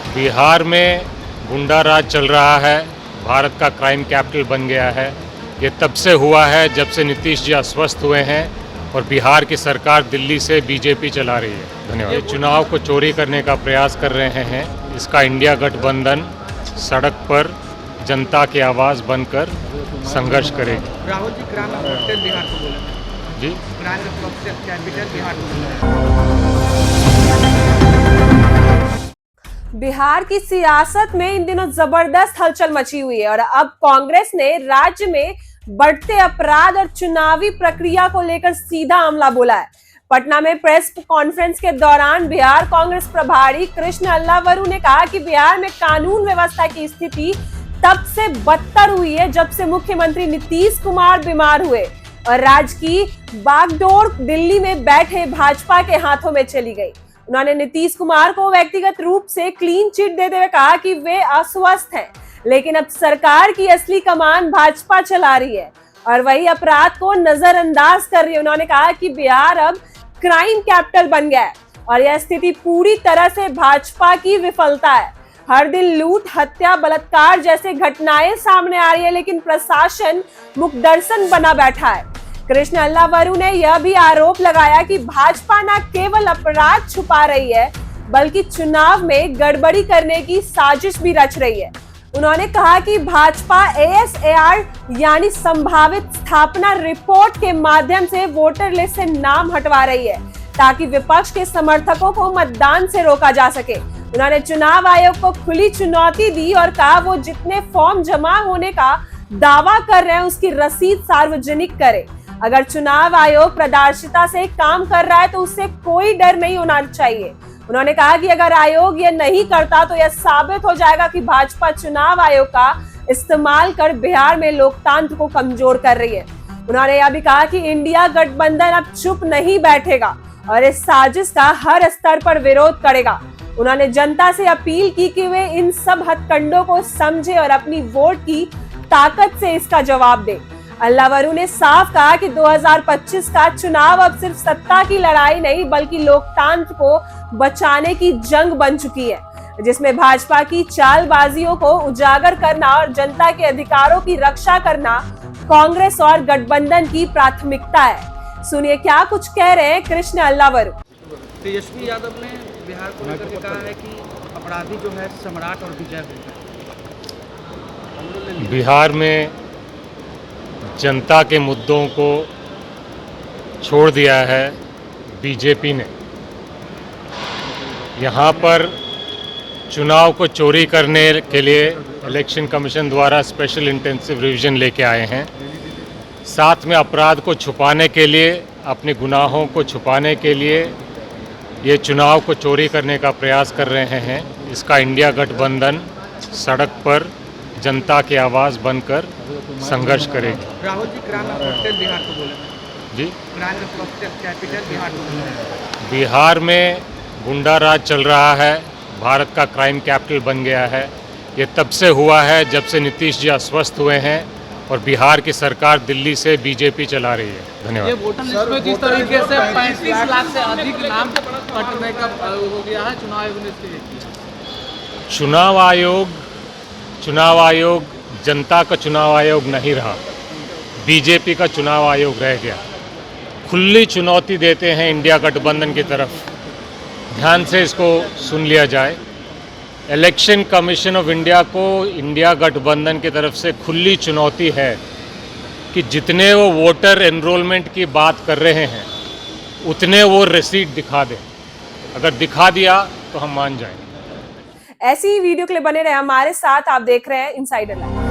बिहार में गुंडा राज चल रहा है, भारत का क्राइम कैपिटल बन गया है। ये तब से हुआ है जब से नीतीश जी अस्वस्थ हुए हैं और बिहार की सरकार दिल्ली से बीजेपी चला रही है। धन्यवाद। ये चुनाव को चोरी करने का प्रयास कर रहे हैं। इसका इंडिया गठबंधन सड़क पर जनता की आवाज़ बनकर संघर्ष करेगी। राहुल जी क्राइम कैपिटल बिहार को बोला जी, क्राइम कैपिटल बिहार को बोला। बिहार की सियासत में इन दिनों जबरदस्त हलचल मची हुई है और अब कांग्रेस ने राज्य में बढ़ते अपराध और चुनावी प्रक्रिया को लेकर सीधा हमला बोला है। पटना में प्रेस कॉन्फ्रेंस के दौरान बिहार कांग्रेस प्रभारी कृष्ण अल्लावरू ने कहा कि बिहार में कानून व्यवस्था की स्थिति तब से बदतर हुई है जब से मुख्यमंत्री नीतीश कुमार बीमार हुए और राज्य की बागडोर दिल्ली में बैठे भाजपा के हाथों में चली गई। उन्होंने नीतीश कुमार को व्यक्तिगत रूप से क्लीन चिट देते हुए कहा कि वे अस्वस्थ हैं, लेकिन अब सरकार की असली कमान भाजपा चला रही है और वही अपराध को नजरअंदाज कर रही है। उन्होंने कहा कि बिहार अब क्राइम कैपिटल बन गया है और यह स्थिति पूरी तरह से भाजपा की विफलता है। हर दिन लूट, हत्या, बलात्कार जैसे घटनाएं सामने आ रही है, लेकिन प्रशासन मुखदर्शन बना बैठा है। कृष्ण अल्लावरू ने यह भी आरोप लगाया कि भाजपा न केवल अपराध छुपा रही है बल्कि चुनाव में गड़बड़ी करने की साजिश भी रच रही है। उन्होंने कहा कि भाजपा ASAR यानी संभावित स्थापना रिपोर्ट के माध्यम से वोटर लिस्ट से नाम हटवा रही है ताकि विपक्ष के समर्थकों को मतदान से रोका जा सके। उन्होंने चुनाव आयोग को खुली चुनौती दी और कहा वो जितने फॉर्म जमा होने का दावा कर रहे हैं उसकी रसीद सार्वजनिक करे। अगर चुनाव आयोग पारदर्शिता से काम कर रहा है तो उससे कोई डर नहीं होना चाहिए। उन्होंने कहा कि अगर आयोग यह नहीं करता तो यह साबित हो जाएगा कि भाजपा चुनाव आयोग का इस्तेमाल कर बिहार में लोकतंत्र को कमजोर कर रही है। उन्होंने यह भी कहा कि इंडिया गठबंधन अब चुप नहीं बैठेगा और इस साजिश का हर स्तर पर विरोध करेगा। उन्होंने जनता से अपील की कि वे इन सब हथकंडों को समझे और अपनी वोट की ताकत से इसका जवाब दे। अल्लावरू ने साफ कहा कि 2025 का चुनाव अब सिर्फ सत्ता की लड़ाई नहीं बल्कि लोकतंत्र को बचाने की जंग बन चुकी है, जिसमें भाजपा की चालबाजियों को उजागर करना और जनता के अधिकारों की रक्षा करना कांग्रेस और गठबंधन की प्राथमिकता है। सुनिए क्या कुछ कह रहे हैं कृष्ण अल्लावरू। तेजस्वी यादव ने बिहार को लेकर के कहा है कि अपराधी जो है सम्राट और विजय है। बिहार में जनता के मुद्दों को छोड़ दिया है बीजेपी ने। यहाँ पर चुनाव को चोरी करने के लिए इलेक्शन कमीशन द्वारा स्पेशल इंटेंसिव रिवीजन लेके आए हैं। साथ में अपराध को छुपाने के लिए, अपने गुनाहों को छुपाने के लिए ये चुनाव को चोरी करने का प्रयास कर रहे हैं। इसका इंडिया गठबंधन सड़क पर जनता की आवाज़ बनकर संघर्ष करेगी। राहुल जी क्राइम कैपिटल बिहार को बोला जी, क्राइम कैपिटल बिहार को बोला। बिहार में गुंडा राज चल रहा है, भारत का क्राइम कैपिटल बन गया है। ये तब से हुआ है जब से नीतीश जी अस्वस्थ हुए हैं और बिहार की सरकार दिल्ली से बीजेपी चला रही है। धन्यवाद। ये वोटर लिस्ट में जिस तरीके से 35 लाख से अधिक नाम कटने का हो गया है, चुनाव आयोग ने इसके लिए चुनाव आयोग जनता का चुनाव आयोग नहीं रहा, बीजेपी का चुनाव आयोग रह गया। खुली चुनौती देते हैं इंडिया गठबंधन की तरफ, ध्यान से इसको सुन लिया जाए। इलेक्शन कमीशन ऑफ इंडिया को इंडिया गठबंधन की तरफ से खुली चुनौती है कि जितने वो वोटर एनरोलमेंट की बात कर रहे हैं उतने वो रसीद दिखा दें। अगर दिखा दिया तो हम मान जाएंगे। ऐसी ही वीडियो के लिए बने रहे हमारे साथ। आप देख रहे हैं इनसाइडर लाइव।